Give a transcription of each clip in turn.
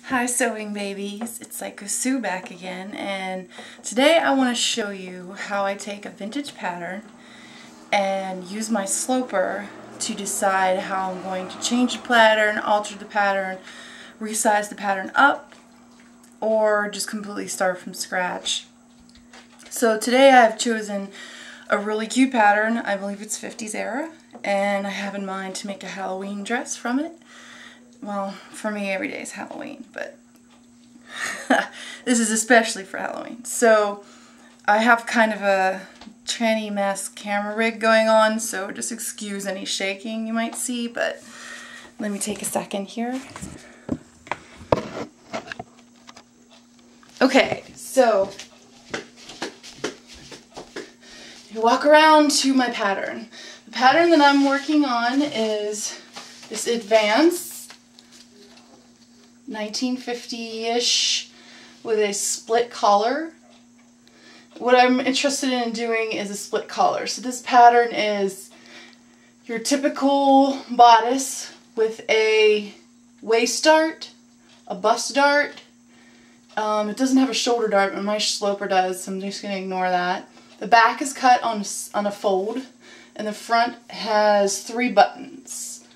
Hi sewing babies, it's Psycho Sue back again, and today I want to show you how I take a vintage pattern and use my sloper to decide how I'm going to change the pattern, alter the pattern, resize the pattern up, or just completely start from scratch. So today I have chosen a really cute pattern. I believe it's 50s era, and I have in mind to make a Halloween dress from it. Well, for me every day is Halloween, but this is especially for Halloween. So I have kind of a tranny mess camera rig going on, so just excuse any shaking you might see, but let me take a second here. Okay, so you walk around to my pattern. The pattern that I'm working on is this Advance 1950-ish with a split collar. What I'm interested in doing is a split collar. So this pattern is your typical bodice with a waist dart, a bust dart. It doesn't have a shoulder dart, but my sloper does, so I'm just going to ignore that. The back is cut on a fold, and the front has 3 buttons.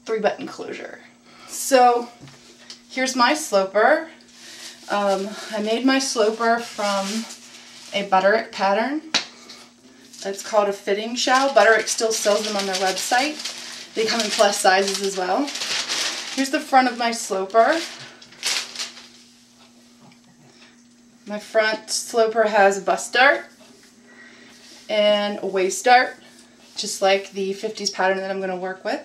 3-button closure. So here's my sloper. I made my sloper from a Butterick pattern. It's called a fitting shell. Butterick still sells them on their website. They come in plus sizes as well. Here's the front of my sloper. My front sloper has a bust dart and a waist dart, just like the 50s pattern that I'm going to work with.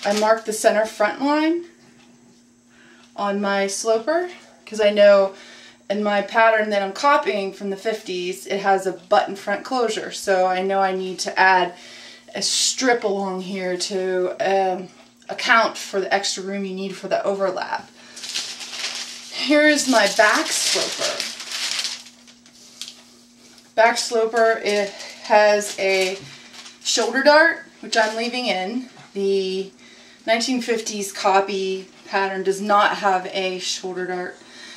I marked the center front line on my sloper because I know in my pattern that I'm copying from the 50s it has a button front closure, so I know I need to add a strip along here to account for the extra room you need for the overlap. Here's my back sloper. Back sloper, it has a shoulder dart, which I'm leaving in. The 1950s copy pattern does not have a shoulder dart,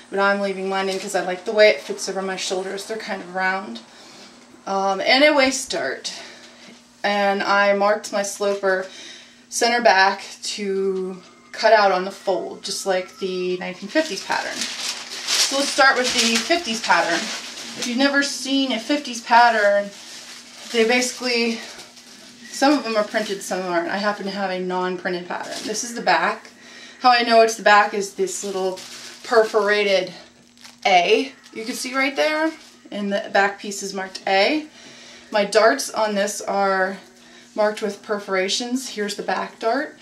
but I'm leaving mine in because I like the way it fits over my shoulders. They're kind of round. And a waist dart. And I marked my sloper center back to cut out on the fold, just like the 1950s pattern. So let's start with the 50s pattern. If you've never seen a 50s pattern, they basically, some of them are printed, some of them aren't. I happen to have a non-printed pattern. This is the back. How I know it's the back is this little perforated A. You can see right there, and the back piece is marked A. My darts on this are marked with perforations. Here's the back dart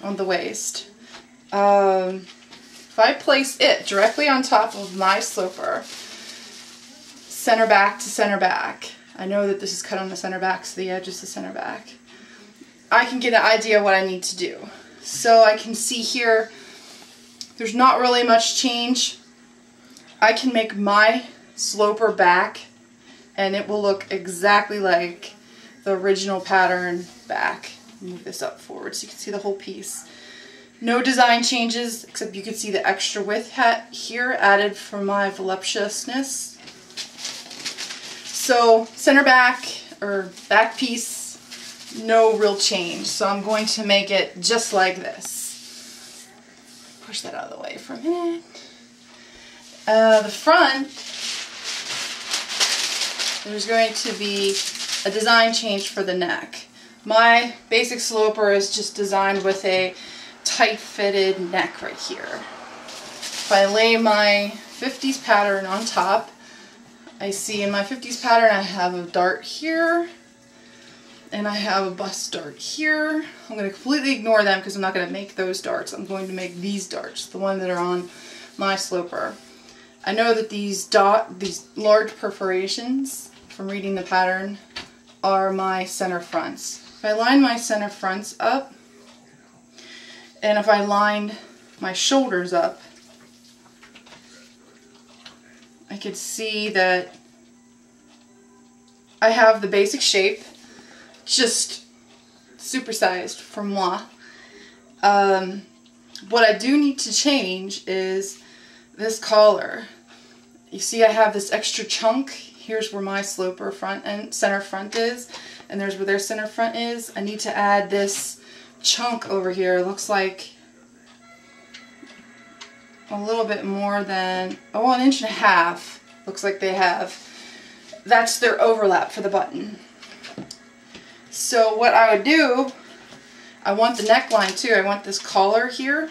on the waist. If I place it directly on top of my sloper, center back to center back, I know that this is cut on the center back, so the edge is the center back, I can get an idea of what I need to do. So I can see here, there's not really much change. I can make my sloper back, and it will look exactly like the original pattern back. Move this up forward so you can see the whole piece. No design changes, except you can see the extra width here added for my voluptuousness. So center back, or back piece, no real change. So I'm going to make it just like this. Push that out of the way for a minute. The front, there's going to be a design change for the neck. My basic sloper is just designed with a tight-fitted neck right here. If I lay my 50s pattern on top, I see in my 50s pattern I have a dart here, and I have a bust dart here. I'm going to completely ignore them because I'm not going to make those darts. I'm going to make these darts, the ones that are on my sloper. I know that these large perforations, from reading the pattern, are my center fronts. If I line my center fronts up, and if I lined my shoulders up, I could see that I have the basic shape, just supersized for moi. What I do need to change is this collar. You see I have this extra chunk. Here's where my sloper front and center front is, and there's where their center front is. I need to add this chunk over here. It looks like a little bit more than, oh, 1.5 inches looks like they have. That's their overlap for the button. So what I would do, I want the neckline too. I want this collar here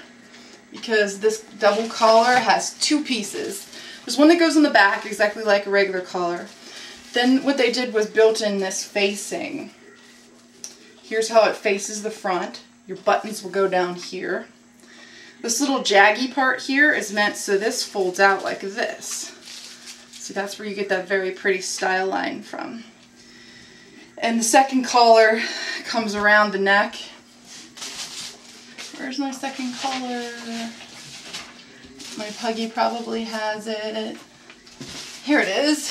because this double collar has 2 pieces. There's one that goes in the back exactly like a regular collar. Then what they did was built in this facing. Here's how it faces the front. Your buttons will go down here. This little jaggy part here is meant so this folds out like this. See, that's where you get that very pretty style line from. And the second collar comes around the neck. Where's my second collar? My puggy probably has it. Here it is.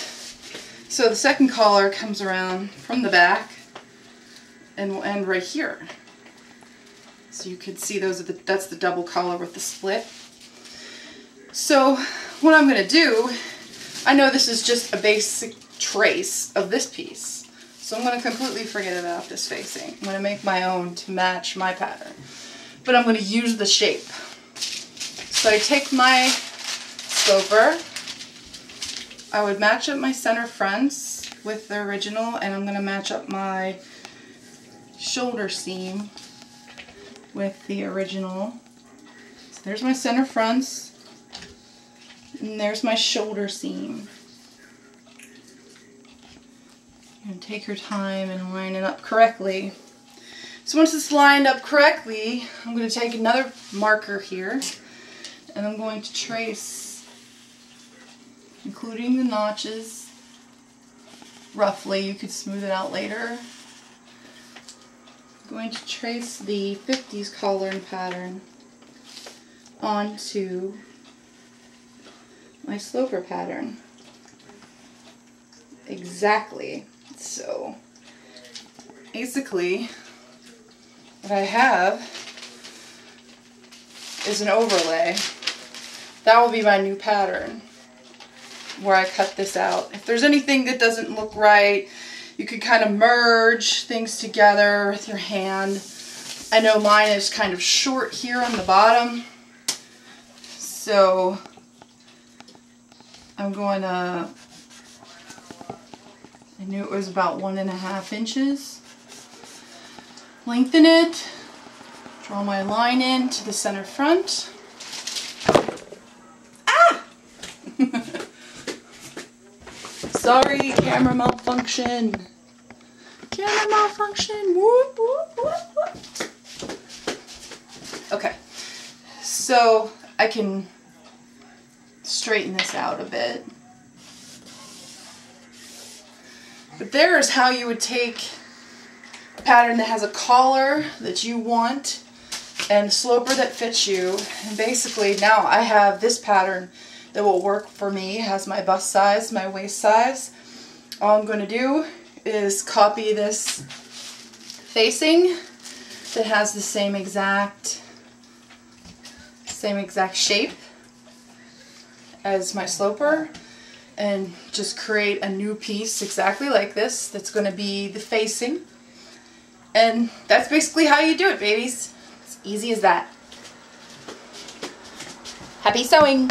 So the second collar comes around from the back and will end right here. So you could see those are that's the double collar with the split. So what I'm going to do, I know this is just a basic trace of this piece. So I'm going to completely forget about this facing. I'm going to make my own to match my pattern. But I'm going to use the shape. So I take my sloper, I would match up my center fronts with the original, and I'm going to match up my shoulder seam with the original. So there's my center fronts, and there's my shoulder seam. And take your time and line it up correctly. So once it's lined up correctly, I'm going to take another marker here, and I'm going to trace, including the notches, roughly. You could smooth it out later. I'm going to trace the 50s collaring pattern onto my sloper pattern. Exactly. So basically what I have is an overlay. That will be my new pattern where I cut this out. If there's anything that doesn't look right, you could kind of merge things together with your hand. I know mine is kind of short here on the bottom, so I'm going to, I knew it was about 1.5 inches. Lengthen it, draw my line in to the center front. Ah! Sorry, camera malfunction. Camera malfunction. Whoop, whoop, whoop, whoop. Okay, so I can straighten this out a bit. But there is how you would take a pattern that has a collar that you want and a sloper that fits you. And basically now I have this pattern that will work for me. It has my bust size, my waist size. All I'm going to do is copy this facing that has the same exact shape as my sloper, and just create a new piece exactly like this that's going to be the facing. And that's basically how you do it, babies. It's easy as that. Happy sewing!